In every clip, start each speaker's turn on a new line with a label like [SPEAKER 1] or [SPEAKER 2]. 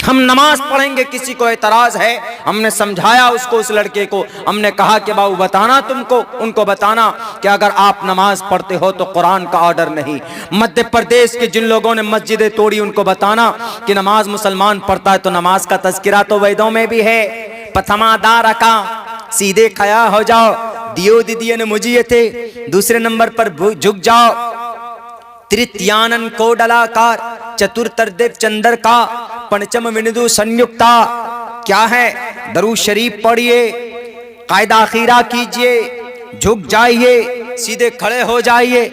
[SPEAKER 1] हम नमाज पढ़ेंगे, किसी को एतराज है? हमने समझाया उसको, उस लड़के को हमने कहा कि बाबू बताना तुमको, उनको बताना कि अगर आप नमाज पढ़ते हो तो कुरान का ऑर्डर नहीं। मध्य प्रदेश के जिन लोगों ने मस्जिदें तोड़ी उनको बताना कि नमाज मुसलमान पढ़ता है तो नमाज का तज़किरा तो वेदों में भी है। पथमादार का सीधे खया हो जाओ, दियो दीदियन मुझिए थे, दूसरे नंबर पर झुक जाओ, तृतीयानन को डलाकार, चतुर्थदेव चंद्र का, पंचम विनिदु संयुक्ता। क्या है? दरूद शरीफ पढ़िए, कायदा खीरा कीजिए, झुक जाइए, सीधे खड़े हो जाइए।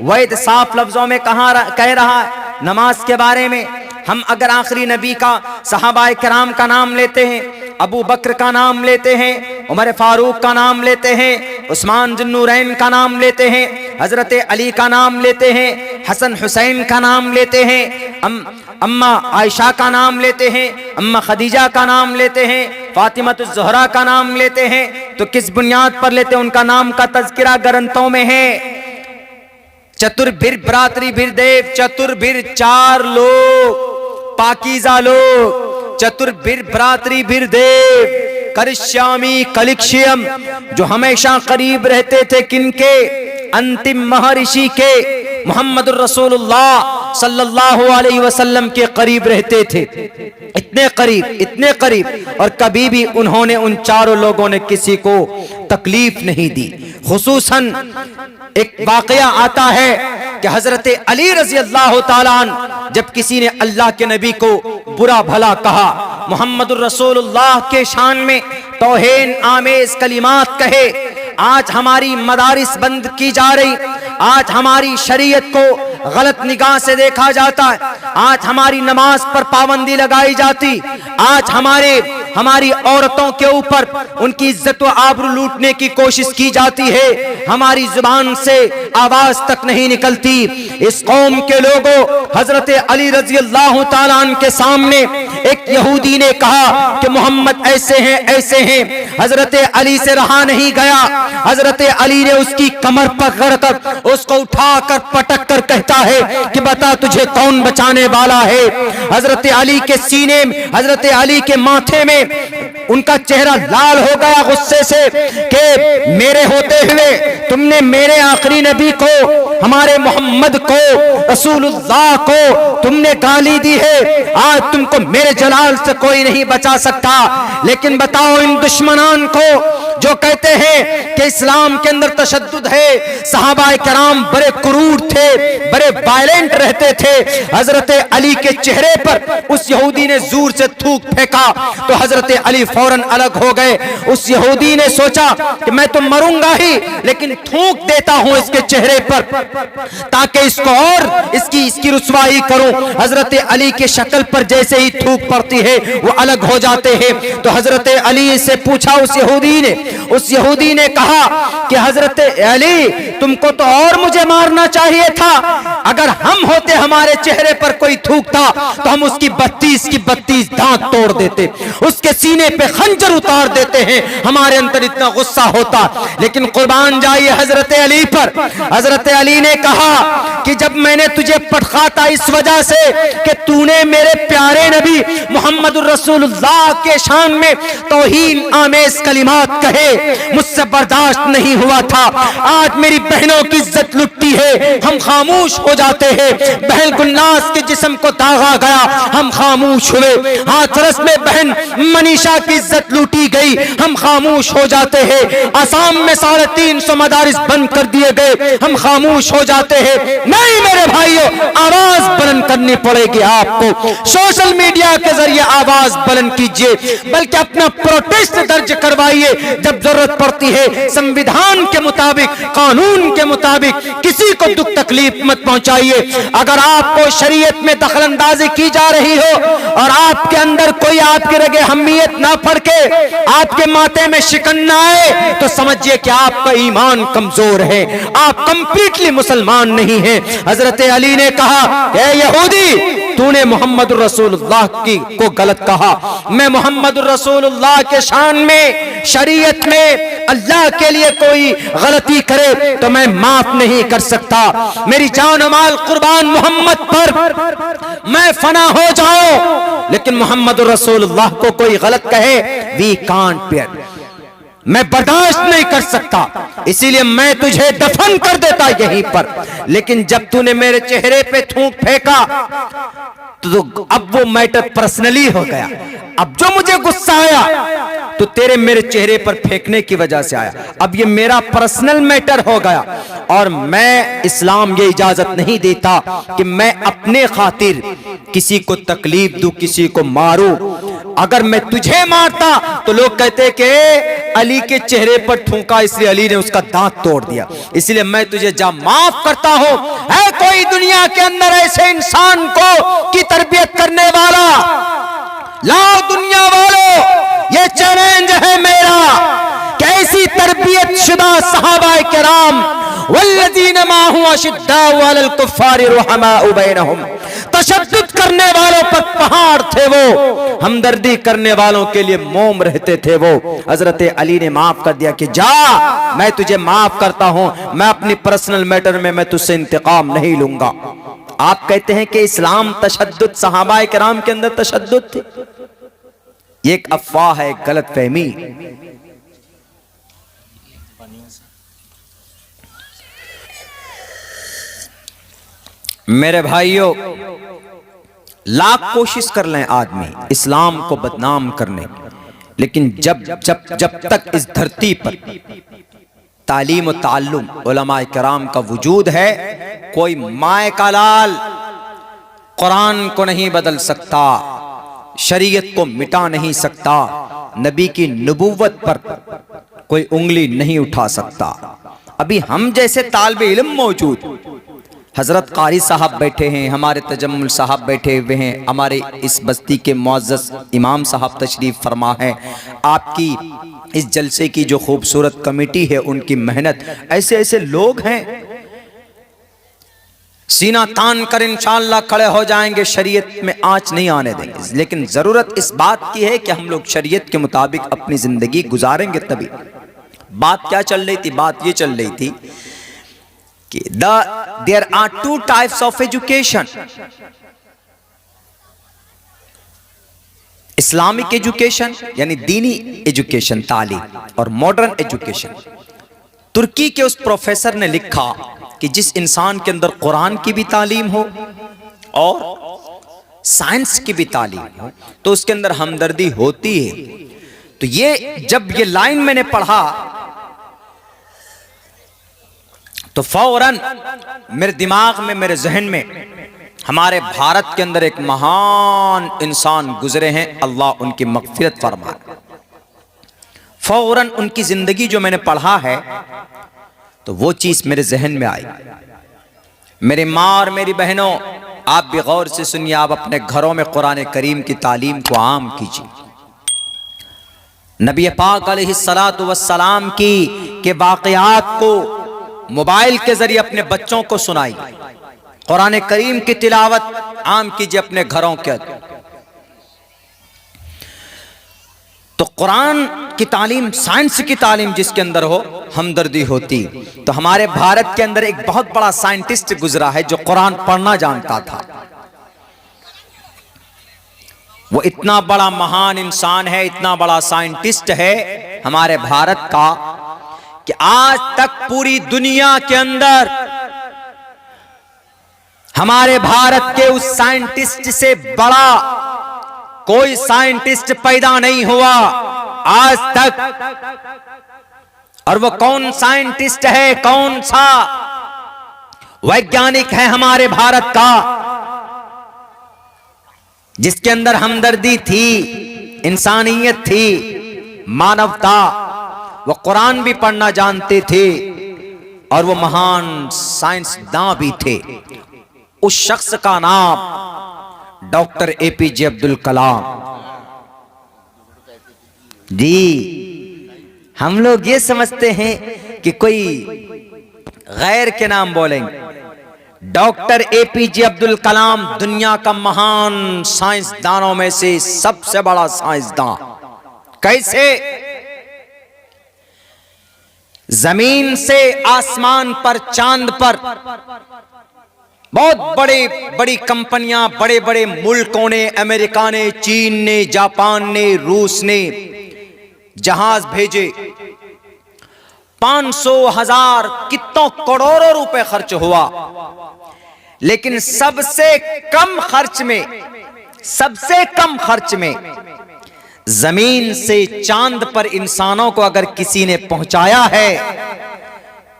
[SPEAKER 1] वैद साफ लफ्जों में कह रहा है नमाज के बारे में। हम अगर आखिरी नबी का, सहाबाए किराम का नाम लेते हैं, अबू बकर का नाम लेते हैं, उमर फारूक का नाम लेते हैं, उस्मान जुन्नूरैन का नाम लेते हैं, हजरत अली का नाम लेते हैं, हसन हुसैन का नाम लेते हैं, अम्मा आयशा का नाम लेते हैं, अम्मा खदीजा का नाम लेते हैं, फातिमतुज़ ज़हरा का नाम लेते हैं, तो किस बुनियाद पर लेते हैं? उनका नाम का तज़किरा ग्रंथों में है। चतुर्भिर भ्रातृभिर देव, चतुर्भिर चार लोग, पाकीज़ा लोग, चतुर्भिर भ्रातृभिर देव, करिष्यामि कलिक्ष्यम, जो हमेशा करीब रहते थे किनके? अंतिम महर्षि के, मोहम्मदुर रसूलुल्लाह सल्लल्लाहु अलैहि वसल्लम के करीब रहते थे। इतने करीब, इतने करीब, और कभी भी उन्होंने, उन चारों लोगों ने किसी को तकलीफ नहीं दी। खुसूसन एक वाकया आता है कि हजरत अली रजी अल्लाह ताला अन्हु जब किसी ने अल्लाह के नबी को बुरा भला कहा, मोहम्मदुर रसूलुल्लाह के शान में तौहीन आमेज कलिमात कहे, आज हमारी मदारिस बंद की जा रही, आज हमारी शरीयत को गलत निगाह से देखा जाता है, आज हमारी नमाज पर पाबंदी लगाई जाती, आज हमारी औरतों के ऊपर उनकी इज्जत व आबरू लूटने की कोशिश की जाती है, हमारी जुबान से आवाज तक नहीं निकलती। इस कौम के लोगों, हजरत अली रजी अल्लाह ताला अन्हु के सामने एक यहूदी ने कहा कि मोहम्मद ऐसे हैं, ऐसे हैं। हजरत अली से रहा नहीं गया, हजरत अली ने उसकी कमर पकड़कर उसको उठाकर पटक कर कहता है कि बता तुझे कौन बचाने वाला है। हजरत अली के सीने में, हजरत अली के माथे में उनका चेहरा लाल हो गया गुस्से से कि मेरे होते हुए तुमने मेरे आखिरी नबी को, हमारे मोहम्मद को, रसूलुल्लाह को तुमने गाली दी है। आज तुमको मेरे जलाल से कोई नहीं बचा सकता। लेकिन बताओ इन दुश्मनान को जो कहते हैं कि इस्लाम के अंदर तशद्दुद है, सहाबाए किराम बड़े क्रूर थे, बड़े वायलेंट रहते थे। हजरत अली के चेहरे पर उस यहूदी ने जोर से थूक फेंका तो हजरत अली फौरन अलग हो गए। उस यहूदी ने सोचा कि मैं तो मरूंगा ही, लेकिन थूक देता हूं इसके चेहरे पर ताकि इसको और इसकी रुसवाई करूं। हजरत अली के शक्ल पर जैसे ही थूक पड़ती है वो अलग हो जाते हैं। तो हजरत अली से पूछा उस यहूदी ने कहा कि हजरत अली तुमको तो और मुझे मारना चाहिए था, अगर हम होते हमारे चेहरे पर कोई थूकता तो हम उसकी 32 दांत तोड़ देते, उसके सीने पे खंजर उतार देते हैं, हमारे अंदर इतना गुस्सा होता। लेकिन कुर्बान जाइए हजरत अली पर। हजरत अली ने कहा कि जब मैंने तुझे पटखाता इस वजह से कि तूने मेरे प्यारे नबी मोहम्मदुर रसूलुल्लाह के शान में तौहीन आमेज कलिमात कहे, मुझसे बर्दाश्त नहीं हुआ था। आज मेरी बहनों की इज्जत लुटती है, हम खामोश हो जाते हैं। बहन गुलनाज के जिस्म को दागा गया, हम खामोश हुए। हाथरस में बहन मनीषा की इज्जत लूटी गई, हम खामोश हो जाते हैं। आसाम में 350 मदारिस बंद कर दिए गए, हम खामोश हो जाते हैं। नहीं मेरे भाइयों, आवाज बुलंद करनी पड़ेगी आपको। सोशल मीडिया के जरिए आवाज बुलंद कीजिए, बल्कि अपना प्रोटेस्ट दर्ज करवाइए जब जरूरत पड़ती है। संविधान के मुताबिक, कानून के मुताबिक किसी को दुख तकलीफ मत पहुंचाइए। अगर आपको शरीयत में दखलंदाजी की जा रही हो और आपके अंदर कोई आपकी रगे हमीयत ना फड़के, आपके माथे में शिकन ना आए, तो समझिए कि आपका ईमान कमजोर है, आप कंप्लीटली मुसलमान नहीं हैं। हजरत अली ने कहा, ए यहूदी तूने मोहम्मद रसूलुल्लाह की को गलत कहा। मैं मोहम्मद रसूलुल्लाह के शान में, शरीयत में अल्लाह के लिए कोई गलती करे तो मैं माफ नहीं कर सकता। मेरी जान और माल कुर्बान मोहम्मद पर मैं फना हो जाऊं, लेकिन मोहम्मद रसूलुल्लाह को कोई गलत कहे, वी कांट बेयर, मैं बर्दाश्त नहीं कर सकता, इसीलिए मैं तुझे दफन कर देता यहीं पर। लेकिन जब तूने मेरे चेहरे पे थूक फेंका तो अब वो मैटर पर्सनली हो गया। अब जो मुझे गुस्सा आया तो तेरे मेरे चेहरे पर फेंकने की वजह से आया। अब ये मेरा पर्सनल मैटर हो गया और मैं, इस्लाम ये इजाजत नहीं देता कि मैं अपने खातिर किसी को तकलीफ दूं, किसी को मारूं। अगर मैं तुझे मारता तो लोग कहते कि अली के चेहरे पर थूका इसलिए अली ने उसका दांत तोड़ दिया, इसलिए मैं तुझे जा माफ करता हूं। है कोई दुनिया के अंदर ऐसे इंसान को की तरबियत करने वाला? लाओ दुनिया वालों, ये चैलेंज है मेरा। कैसी तरबियत शुदा सहाबाए किराम वल्लज़ीन माहु अशिद्दाउ अलल कुफ्फारि रुहमाउ बैनहुम, तशद्दुद करने वालों पर पहाड़ थे वो, हमदर्दी करने वालों के लिए मोम रहते थे वो। हजरत अली ने माफ कर दिया कि जा, मैं तुझे माफ करता हूं, मैं अपनी पर्सनल मैटर में मैं तुझसे इंतकाम नहीं लूंगा। आप कहते हैं कि इस्लाम तशद्दुद, सहाबाए किराम के अंदर तशद्दुद थी। ये एक अफवाह है, एक गलत फहमी। मेरे भाइयों, लाख कोशिश कर लें आदमी इस्लाम को बदनाम करने, लेकिन जब तक इस धरती पर तालीम और ताल्लुम उलमाए किराम का वजूद है, कोई माए का लाल कुरान को नहीं बदल सकता, शरीयत को मिटा नहीं सकता, नबी की नबूवत पर कोई उंगली नहीं उठा सकता। अभी हम जैसे तालिबे इल्म मौजूद, हजरत कारी साहब बैठे हैं, हमारे तजम्मुल साहब बैठे हुए हैं, हमारे इस बस्ती के मुअज़्ज़ज़ इमाम साहब तशरीफ फरमा है, आपकी इस जलसे की जो खूबसूरत कमेटी है उनकी मेहनत, ऐसे ऐसे लोग हैं, सीना तान कर इंशाअल्लाह खड़े हो जाएंगे, शरीयत में आंच नहीं आने देंगे। लेकिन जरूरत इस बात की है कि हम लोग शरीयत के मुताबिक अपनी जिंदगी गुजारेंगे तभी। बात क्या चल रही थी? बात ये चल रही थी कि there are two types of education, Islamic education यानी दीनी एजुकेशन तालीम, और मॉडर्न एजुकेशन। तुर्की के उस प्रोफेसर ने लिखा कि जिस इंसान के अंदर कुरान की भी तालीम हो और साइंस की भी तालीम हो तो उसके अंदर हमदर्दी होती है। तो ये जब ये लाइन मैंने पढ़ा तो फौरन मेरे दिमाग में, मेरे जहन में, हमारे भारत के अंदर एक महान इंसान गुजरे हैं, अल्लाह उनकी मग़फ़िरत फरमाए। फौरन उनकी जिंदगी जो मैंने पढ़ा है तो वो चीज मेरे जहन में आई। मेरी माँ और मेरी बहनों, आप भी गौर से सुनिए, आप अपने घरों में कुरान करीम की तालीम को आम कीजिए। नबी पाक अलैहिस्सलातु वस्सलाम की के वाक़यात को मोबाइल के जरिए अपने बच्चों को सुनाइए, कुरान करीम की तिलावत आम कीजिए अपने घरों के अंदर। तो कुरान की तालीम, साइंस की तालीम जिसके अंदर हो, हमदर्दी होती। तो हमारे भारत के अंदर एक बहुत बड़ा साइंटिस्ट गुजरा है जो कुरान पढ़ना जानता था। वो इतना बड़ा महान इंसान है, इतना बड़ा साइंटिस्ट है हमारे भारत का कि आज तक पूरी दुनिया के अंदर हमारे भारत के उस साइंटिस्ट से बड़ा कोई साइंटिस्ट पैदा नहीं हुआ आज तक। और वो कौन साइंटिस्ट है, कौन सा वैज्ञानिक है हमारे भारत का जिसके अंदर हमदर्दी थी, इंसानियत थी, मानवता। वो कुरान भी पढ़ना जानते थे और वो महान साइंसदान भी थे। उस शख्स का नाम डॉक्टर एपीजे अब्दुल कलाम जी। हम लोग ये समझते हैं कि कोई गैर के नाम बोलेंगे, डॉक्टर एपीजे अब्दुल कलाम दुनिया का महान साइंसदानों में से सबसे बड़ा साइंसदान। कैसे? जमीन से आसमान पर, चांद पर बहुत बड़ी बड़ी कंपनियां, बड़े बड़े मुल्कों ने, अमेरिका ने, चीन ने, जापान ने, रूस ने जहाज भेजे। 500,000 कितनों करोड़ों रुपए खर्च हुआ, लेकिन सबसे कम खर्च में जमीन से चांद पर इंसानों को अगर किसी ने पहुंचाया है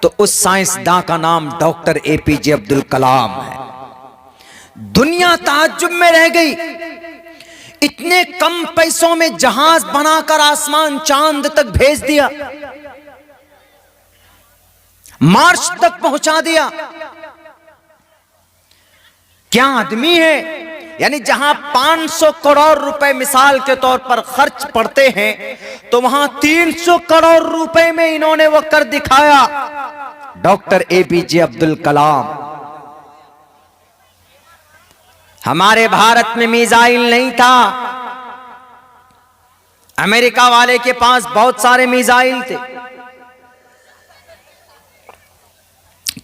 [SPEAKER 1] तो उस साइंसदान का नाम डॉक्टर एपीजे अब्दुल कलाम है। दुनिया ताज्जुब में रह गई, इतने कम पैसों में जहाज बनाकर आसमान चांद तक भेज दिया, मार्स तक पहुंचा दिया। क्या आदमी है! यानी जहां 500 करोड़ रुपए मिसाल के तौर पर खर्च पड़ते हैं, तो वहां 300 करोड़ रुपए में इन्होंने वो कर दिखाया। Doctor APJ Abdul Kalam. हमारे भारत में मिसाइल नहीं था, अमेरिका वाले के पास बहुत सारे मिसाइल थे,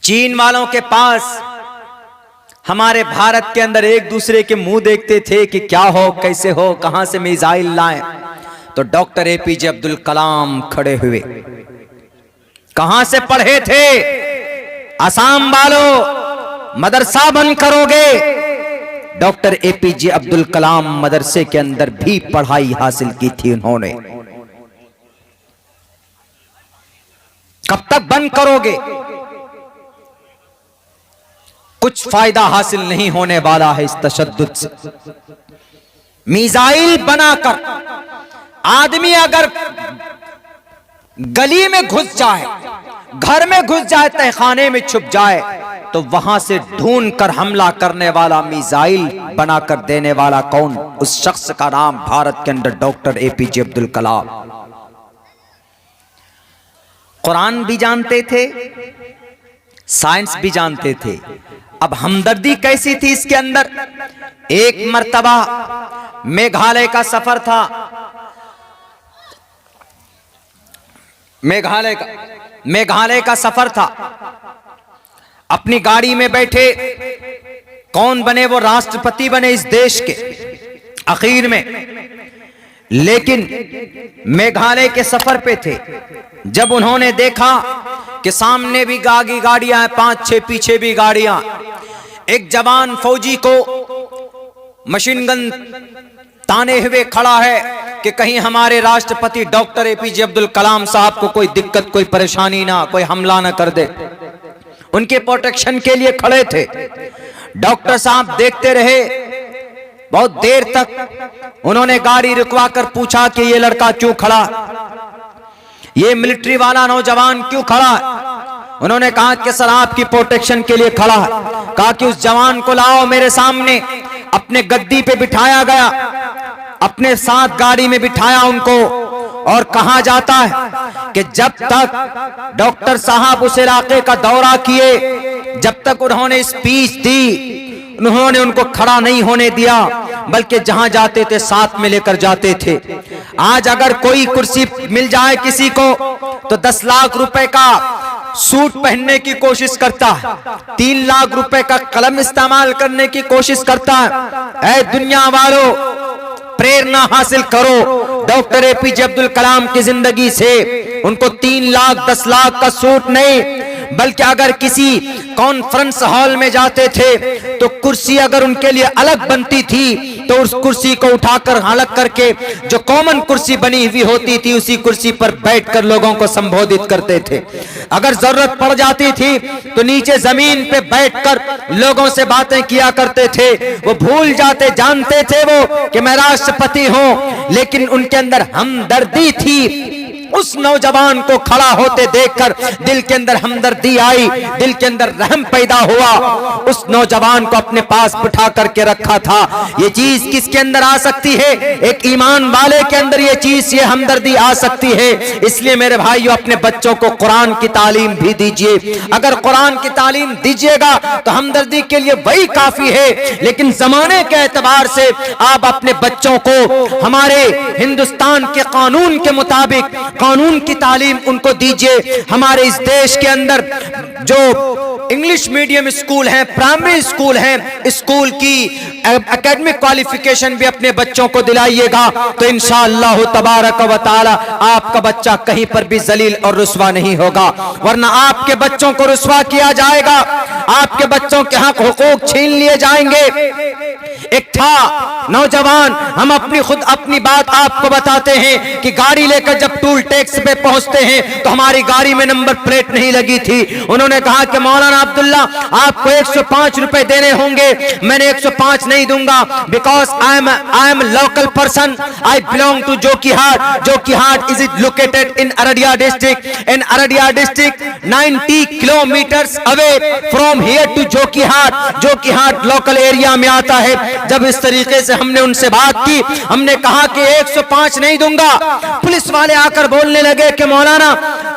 [SPEAKER 1] चीन वालों के पास। हमारे भारत के अंदर एक दूसरे के मुंह देखते थे कि क्या हो, कैसे हो, कहां से मिसाइल लाएं। तो डॉक्टर एपीजे अब्दुल कलाम खड़े हुए। कहां से पढ़े थे? असम वालों, मदरसा बंद करोगे? डॉक्टर एपीजे अब्दुल कलाम मदरसे के अंदर भी पढ़ाई हासिल की थी उन्होंने। कब तक बंद करोगे? कुछ फायदा हासिल नहीं होने वाला है इस तशद्दुद से। मिसाइल बनाकर आदमी अगर गली में घुस जाए, घर में घुस जाए, तहखाने में छुप जाए, तो वहां से ढूंढ कर हमला करने वाला, मिसाइल बनाकर देने वाला कौन? उस शख्स का नाम भारत के अंदर डॉक्टर एपीजे अब्दुल कलाम। कुरान भी जानते थे, साइंस भी जानते थे। अब हमदर्दी कैसी थी इसके अंदर? एक मर्तबा मेघालय का सफर था, मेघालय का सफर था। अपनी गाड़ी में बैठे, कौन बने? वो राष्ट्रपति बने इस देश के आखिर में। लेकिन मेघालय के सफर पे थे, जब उन्होंने देखा कि सामने भी गाड़ियां हैं, 5-6 पीछे भी गाड़ियां, एक जवान फौजी को मशीन गन ताने हुए खड़ा है कि कहीं हमारे राष्ट्रपति डॉक्टर एपीजे अब्दुल कलाम साहब को कोई दिक्कत, कोई परेशानी ना, कोई हमला ना कर दे। उनके प्रोटेक्शन के लिए खड़े थे। डॉक्टर साहब देखते रहे बहुत देर तक। उन्होंने गाड़ी रुकवा कर पूछा कि ये लड़का क्यों खड़ा, ये मिलिट्री वाला नौजवान क्यों खड़ा? उन्होंने कहा कि सर आपकी प्रोटेक्शन के लिए खड़ा है। कहा कि उस जवान को लाओ मेरे सामने। अपने गद्दी पे बिठाया गया, अपने साथ गाड़ी में बिठाया उनको, और कहा जाता है कि जब तक डॉक्टर साहब उस इलाके का दौरा किए, जब तक उन्होंने स्पीच दी, उन्होंने उनको खड़ा नहीं होने दिया, बल्कि जहां जाते थे साथ में लेकर जाते थे। आज अगर कोई कुर्सी मिल जाए किसी को, तो 10 लाख रुपए का सूट पहनने की कोशिश करता है, 3 लाख रुपए का कलम इस्तेमाल करने की कोशिश करता है। ऐ दुनिया वालों, प्रेरणा हासिल करो डॉक्टर एपीजे अब्दुल कलाम की जिंदगी से। उनको 3 लाख 10 लाख का सूट नहीं, बल्कि अगर किसी कॉन्फ्रेंस हॉल में जाते थे तो कुर्सी अगर उनके लिए अलग बनती थी, तो उस कुर्सी को उठाकर अलग करके जो कॉमन कुर्सी बनी हुई होती थी, उसी कुर्सी पर बैठकर लोगों को संबोधित करते थे। अगर जरूरत पड़ जाती थी तो नीचे जमीन पे बैठकर लोगों से बातें किया करते थे। वो भूल जाते, जानते थे वो कि मैं राष्ट्रपति हूं, लेकिन उनके अंदर हमदर्दी थी। उस नौजवान को खड़ा होते देखकर दिल के अंदर हमदर्दी आई, दिल के अंदर रहम पैदा हुआ। उस नौजवान को अपने पास बिठा करके रखा था। ये चीज किसके अंदर आ सकती है? एक ईमान वाले के अंदर ये चीज, ये हमदर्दी आ सकती है। इसलिए मेरे भाइयों, अपने बच्चों को कुरान की तालीम भी दीजिए। अगर कुरान की तालीम दीजिएगा तो हमदर्दी के लिए वही काफी है। लेकिन जमाने के एतबार से आप अपने बच्चों को हमारे हिंदुस्तान के कानून के मुताबिक कानून की तालीम उनको दीजिए। हमारे इस देश के अंदर जो इंग्लिश मीडियम स्कूल हैं, प्राइमरी स्कूल हैं, स्कूल की एकेडमिक क्वालिफिकेशन भी अपने बच्चों को दिलाइएगा, तो इंशाअल्लाह तबारक व तआला आपका बच्चा कहीं पर भी जलील और रुस्वा नहीं होगा। वरना आपके बच्चों को रुस्वा किया जाएगा, आपके बच्चों के हक हुकूक छीन लिए जाएंगे। एक था नौजवान, हम अपनी बात आपको बताते हैं कि गाड़ी लेकर जब टूल टैक्स पे पहुंचते हैं तो हमारी गाड़ी में नंबर प्लेट नहीं लगी थी। उन्होंने कहा कि मौलाना अब्दुल्ला आपको 105 रुपए देने होंगे। मैंने 105 नहीं दूंगा, because I am local person, I belong to Jokihat. Jokihat is it located in Araria district. In Araria district 90 kilometres away from here to Jokihat. Jokihat local area में आता है। जब इस तरीके से हमने उनसे बात की, हमने कहा कि 105 नहीं दूंगा। पुलिस वाले आकर बोलने लगे कि मौलाना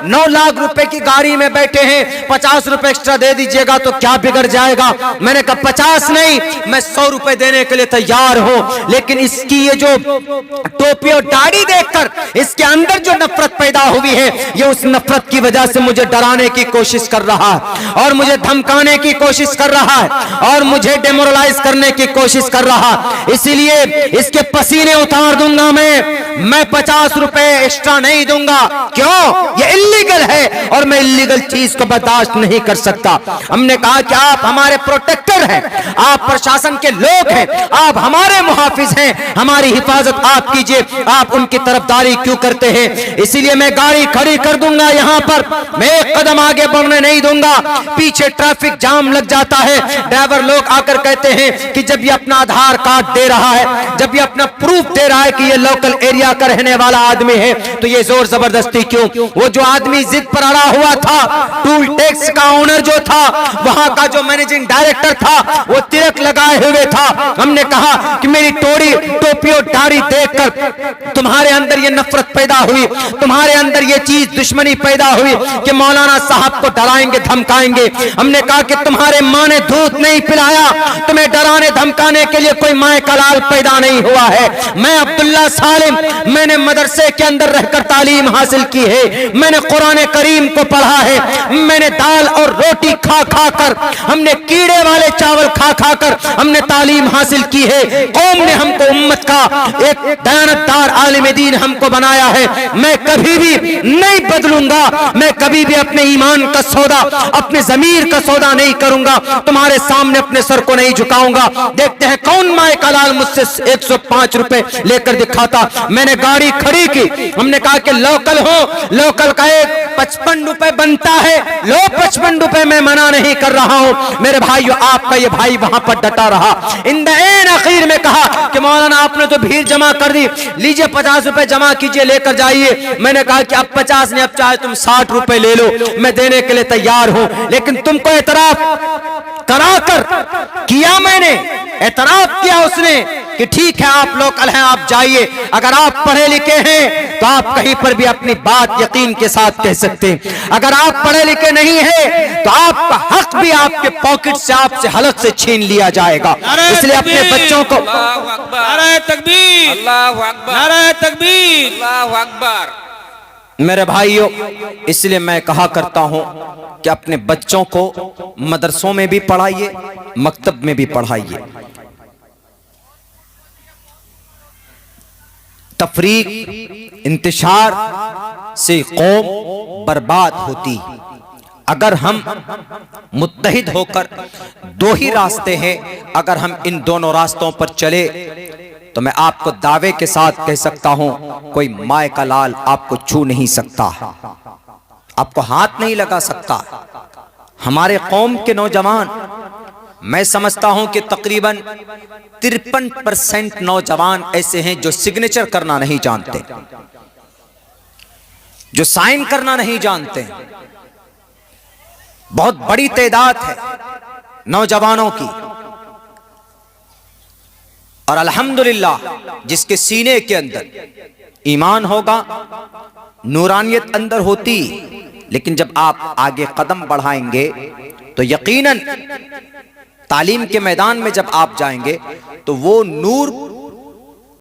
[SPEAKER 1] 9 लाख रुपए की गाड़ी में बैठे हैं, 50 रुपए एक्स्ट्रा दे दीजिएगा तो क्या बिगड़ जाएगा। मैंने कहा 50 नहीं, मैं 100 रुपए देने के लिए तैयार हूं। लेकिन इसकी ये जो टोपी और दाढ़ी देखकर इसके अंदर जो नफरत पैदा हुई है, ये उस नफरत की वजह से मुझे डराने की कोशिश कर रहा है और मुझे धमकाने की कोशिश कर रहा है और मुझे डेमोरलाइज करने की कोशिश कर रहा। इसीलिए इसके पसीने उतार दूंगा मैं 50 रुपए एक्स्ट्रा नहीं दूंगा। क्यों? ये इल्लीगल है और मैं इल्लीगल चीज को बर्दाश्त नहीं कर सकता। हमने कहा कि आप हमारे प्रोटेक्टर हैं, आप प्रशासन के लोग हैं, आप हमारे मुहाफिज हैं, हमारी हिफाजत आप कीजिए, आप उनकी तरफदारी क्यों करते हैं? इसीलिए मैं गाड़ी खड़ी कर दूंगा यहां पर, मैं एक कदम आगे बढ़ने नहीं दूंगा। पीछे ट्रैफिक जाम लग जाता है। ड्राइवर लोग आकर कहते हैं कि जब ये अपना आधार कार्ड दे रहा है, जब ये अपना प्रूफ दे रहा है कि ये लोकल एरिया का रहने वाला आदमी है, तो ये जोर जबरदस्ती क्यों? वो जो आदमी जिद पर अड़ा हुआ था, टूल टैक्स का ओनर जो था, वहां का जो मैनेजिंग डायरेक्टर था, वो तिलक लगाए हुए था। हमने कहा कि मेरी टोपी और दाढ़ी देखकर तुम्हारे अंदर ये नफरत पैदा हुई, तुम्हारे अंदर ये चीज दुश्मनी पैदा हुई कि मौलाना साहब को डराएंगे धमकाएंगे। हमने कहा कि तुम्हारे माँ ने दूध नहीं पिलाया, तुम्हें डराने धमकाने के लिए कोई माए का लाल पैदा नहीं हुआ है। मैं अब्दुल्ला सालिम, मैंने मदरसे के अंदर रहकर तालीम हासिल की है, मैंने कुरान करीम को पढ़ा है, मैंने दाल और रोटी खा खा कर, हमने कीड़े वाले चावल खा खा कर हमने तालीम हासिल की है। कौम ने हमको उम्मत का एक दयानतदार आलिम दीन हमको बनाया है। मैं कभी भी नहीं बदलूंगा, मैं कभी भी अपने ईमान का सौदा, अपने जमीर का सौदा नहीं करूंगा, तुम्हारे सामने अपने सर को नहीं झुकाऊंगा। देखते हैं कौन माए का लाल मुझसे 105 रुपए लेकर दिखाता। मैंने गाड़ी खड़ी की, हमने कहा कि लोकल हो, लोकल का एक 55 रुपए बनता है, लो 55 रुपए मैं मना नहीं कर रहा हूं। मेरे भाइयों, आपका ये भाई वहां पर डटा रहा। इन द एंड आखिर में कहा कि मौलाना आपने तो भीड़ जमा कर दी, लीजिए 50 रुपए जमा कीजिए, लेकर जाइए। मैंने कहा कि अब 50 नहीं, अब चाहे तुम 60 रुपए ले लो, मैं देने के लिए तैयार हूं। लेकिन तुमको एतराफ कराकर किया, मैंने एतराफ किया उसने कि ठीक है आप लोकल हैं, आप जाइए। अगर आप पढ़े लिखे हैं तो आप कहीं पर भी अपनी बात यकीन के साथ कह सकते हैं। अगर आप पढ़े लिखे नहीं हैं तो आपका हक भी आपके पॉकेट से, आपसे हलक से छीन लिया जाएगा। इसलिए अपने बच्चों को
[SPEAKER 2] नारे तकबीर, अल्लाहु अकबर, नारे तकबीर, अल्लाहु अकबर।
[SPEAKER 1] मेरे भाइयों, इसलिए मैं कहा करता हूं कि अपने बच्चों को मदरसों में भी पढ़ाइए, मकतब में भी पढ़ाइए। तफरीक, इंतशार से कौम बर्बाद होती। अगर हम मुत्तहिद होकर, दो ही रास्ते हैं, अगर हम इन दोनों रास्तों पर चले तो मैं आपको दावे के साथ कह सकता हूं, कोई माए का लाल आपको छू नहीं सकता, आपको हाथ नहीं लगा सकता। हमारे कौम के नौजवान, मैं समझता हूं कि तकरीबन 53% नौजवान ऐसे हैं जो सिग्नेचर करना नहीं जानते। जो साइन करना नहीं जानते हैं। बहुत बड़ी तादाद है नौजवानों की, और अल्हम्दुलिल्लाह जिसके सीने के अंदर ईमान होगा, नूरानियत अंदर होती, लेकिन जब आप आगे कदम बढ़ाएंगे तो यकीनन तालीम के मैदान में जब आप जाएंगे तो वो नूर